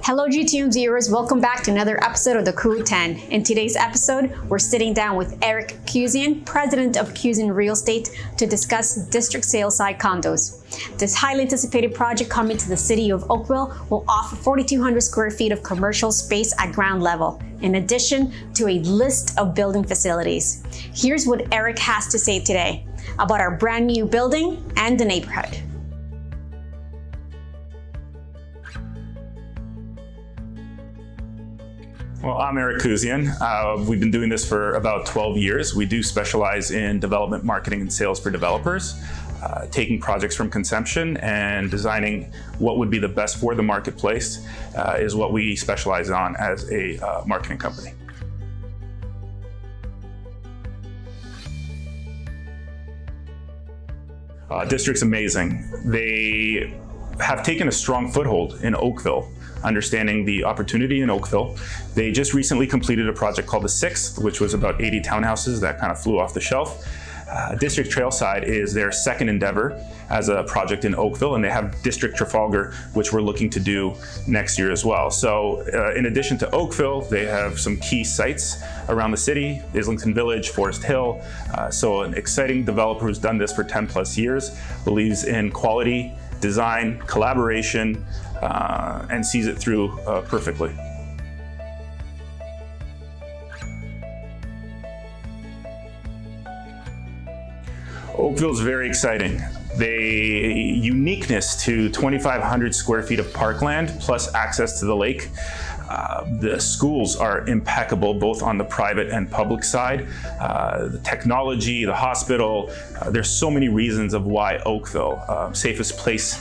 Hello GTM viewers, welcome back to another episode of the Crew 10. In today's episode, we're sitting down with Eric Kuzuian, president of Kuzuian Real Estate, to discuss Distrikt Trailside Condos. This highly anticipated project coming to the city of Oakville will offer 4,200 square feet of commercial space at ground level, in addition to a list of building facilities. Here's what Eric has to say today about our brand new building and the neighborhood. Well, I'm Eric Kuzuian. We've been doing this for about 12 years. We do specialize in development, marketing, and sales for developers, taking projects from conception and designing what would be the best for the marketplace is what we specialize on as a marketing company. District's amazing. They have taken a strong foothold in Oakville, understanding the opportunity in Oakville. They just recently completed a project called the Sixth, which was about 80 townhouses that kind of flew off the shelf. Distrikt Trailside is their second endeavor as a project in Oakville, and they have Distrikt Trafalgar, which we're looking to do next year as well. So in addition to Oakville, they have some key sites around the city, Islington Village, Forest Hill. So an exciting developer who's done this for 10 plus years, believes in quality, design, collaboration, and sees it through perfectly. Oakville is very exciting. The uniqueness to 2,500 square feet of parkland plus access to the lake. The schools are impeccable, both on the private and public side. The technology, the hospital, there's so many reasons of why Oakville, safest place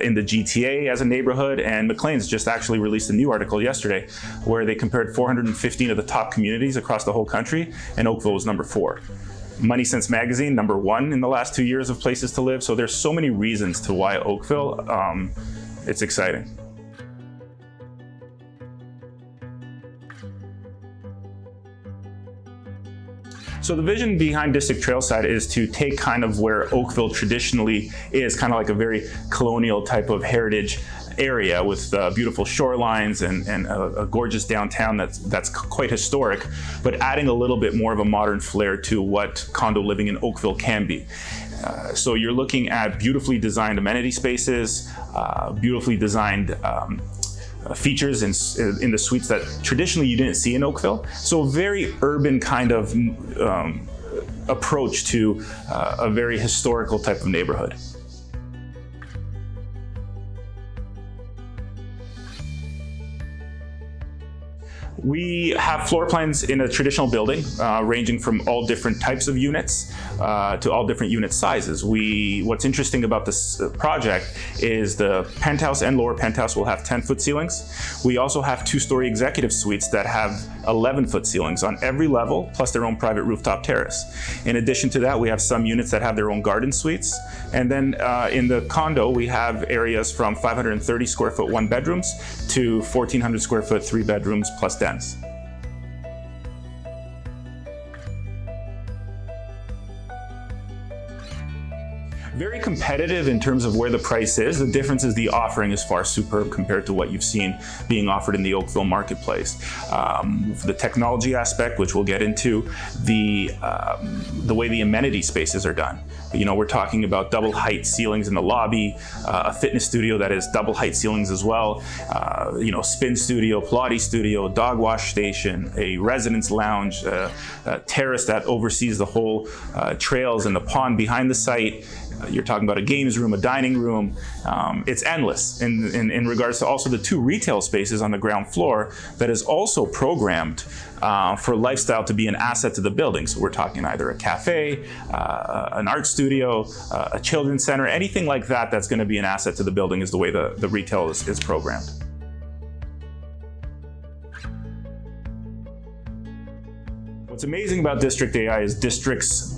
in the GTA as a neighborhood. And Maclean's just actually released a new article yesterday where they compared 415 of the top communities across the whole country, and Oakville was number 4. Money Sense magazine, number 1 in the last 2 years of places to live. So there's so many reasons to why Oakville, it's exciting. So the vision behind Distrikt Trailside is to take kind of where Oakville traditionally is, kind of like a very colonial type of heritage area with beautiful shorelines and a gorgeous downtown that's quite historic, but adding a little bit more of a modern flair to what condo living in Oakville can be. So you're looking at beautifully designed amenity spaces, beautifully designed features in the suites that traditionally you didn't see in Oakville. So a very urban kind of approach to a very historical type of neighborhood. We have floor plans in a traditional building, ranging from all different types of units to all different unit sizes. What's interesting about this project is the penthouse and lower penthouse will have 10-foot ceilings. We also have 2-story executive suites that have 11-foot ceilings on every level, plus their own private rooftop terrace. In addition to that, we have some units that have their own garden suites. And then in the condo, we have areas from 530 square foot 1-bedrooms to 1,400 square foot 3-bedrooms plus dens. Very competitive in terms of where the price is. The difference is the offering is far superb compared to what you've seen being offered in the Oakville marketplace. The technology aspect, which we'll get into, the way the amenity spaces are done. You know, we're talking about double height ceilings in the lobby, a fitness studio that is double height ceilings as well, spin studio, Pilates studio, dog wash station, a residence lounge, a terrace that oversees the whole trails and the pond behind the site. You're talking about a games room, a dining room. It's endless in regards to also the 2 retail spaces on the ground floor that is also programmed for lifestyle to be an asset to the building. So we're talking either a cafe, an art studio, a children's center, anything like that that's going to be an asset to the building is the way the retail is programmed. What's amazing about Distrikt AI is Distrikt's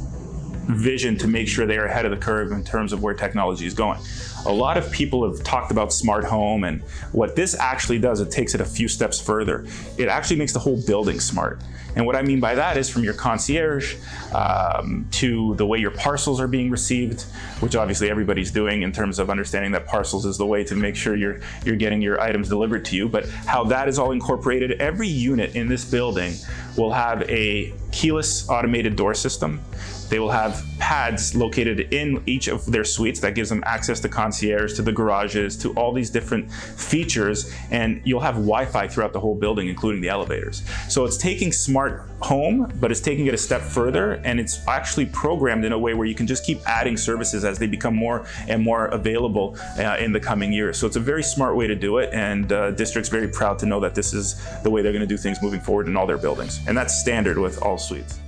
vision to make sure they are ahead of the curve in terms of where technology is going. A lot of people have talked about smart home, and what this actually does, it takes it a few steps further. It actually makes the whole building smart. And what I mean by that is from your concierge to the way your parcels are being received, which obviously everybody's doing in terms of understanding that parcels is the way to make sure you're getting your items delivered to you, but how that is all incorporated. Every unit in this building will have a keyless automated door system. They will have pads located in each of their suites that gives them access to concierge, to the garages, to all these different features, and you'll have Wi-Fi throughout the whole building, including the elevators. So it's taking smart home, but it's taking it a step further, and it's actually programmed in a way where you can just keep adding services as they become more and more available in the coming years. So it's a very smart way to do it, and District's very proud to know that this is the way they're going to do things moving forward in all their buildings, and that's standard with all suites.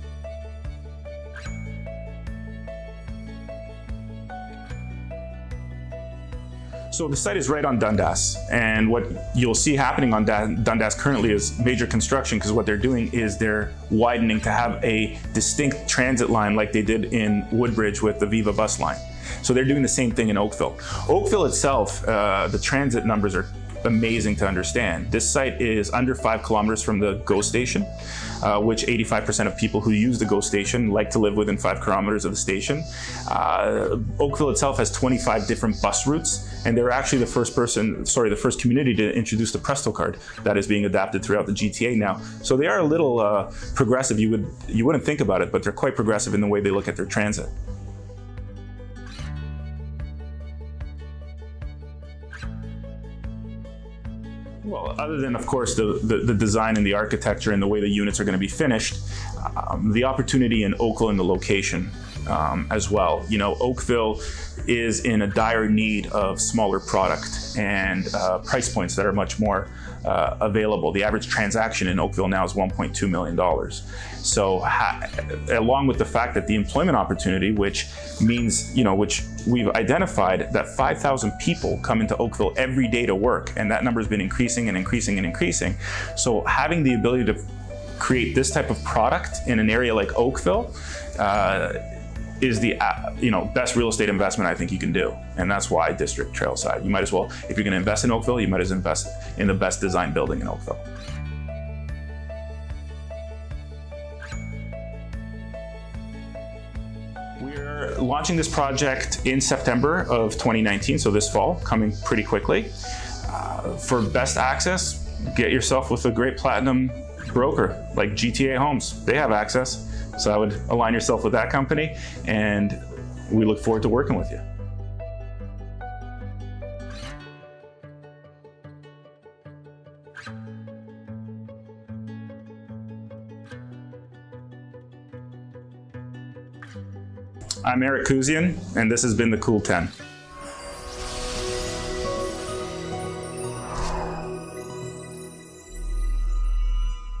So the site is right on Dundas, and what you'll see happening on Dundas currently is major construction, because what they're doing is they're widening to have a distinct transit line like they did in Woodbridge with the Viva bus line. So they're doing the same thing in Oakville. Oakville itself, the transit numbers are amazing to understand. This site is under 5 kilometers from the GO station, which 85% of people who use the GO station like to live within 5 kilometers of the station. Oakville itself has 25 different bus routes, and they're actually the first community to introduce the Presto card that is being adapted throughout the GTA now. So they are a little progressive. You wouldn't think about it, but they're quite progressive in the way they look at their transit. Well, other than, of course, the design and the architecture and the way the units are going to be finished, the opportunity in Oakville and the location as well. You know, Oakville is in a dire need of smaller product and price points that are much more available. The average transaction in Oakville now is $1.2 million. So along with the fact that the employment opportunity, which means, which we've identified that 5,000 people come into Oakville every day to work, and that number has been increasing and increasing and increasing. So having the ability to create this type of product in an area like Oakville is the best real estate investment I think you can do, and that's why Distrikt Trailside. You might as well, if you're going to invest in Oakville, you might as well invest in the best design building in Oakville. We're launching this project in September of 2019, so this fall, coming pretty quickly. For best access, get yourself with a great platinum broker like GTA Homes. They have access. So I would align yourself with that company, and we look forward to working with you. I'm Eric Kuzuian, and this has been the Cool 10.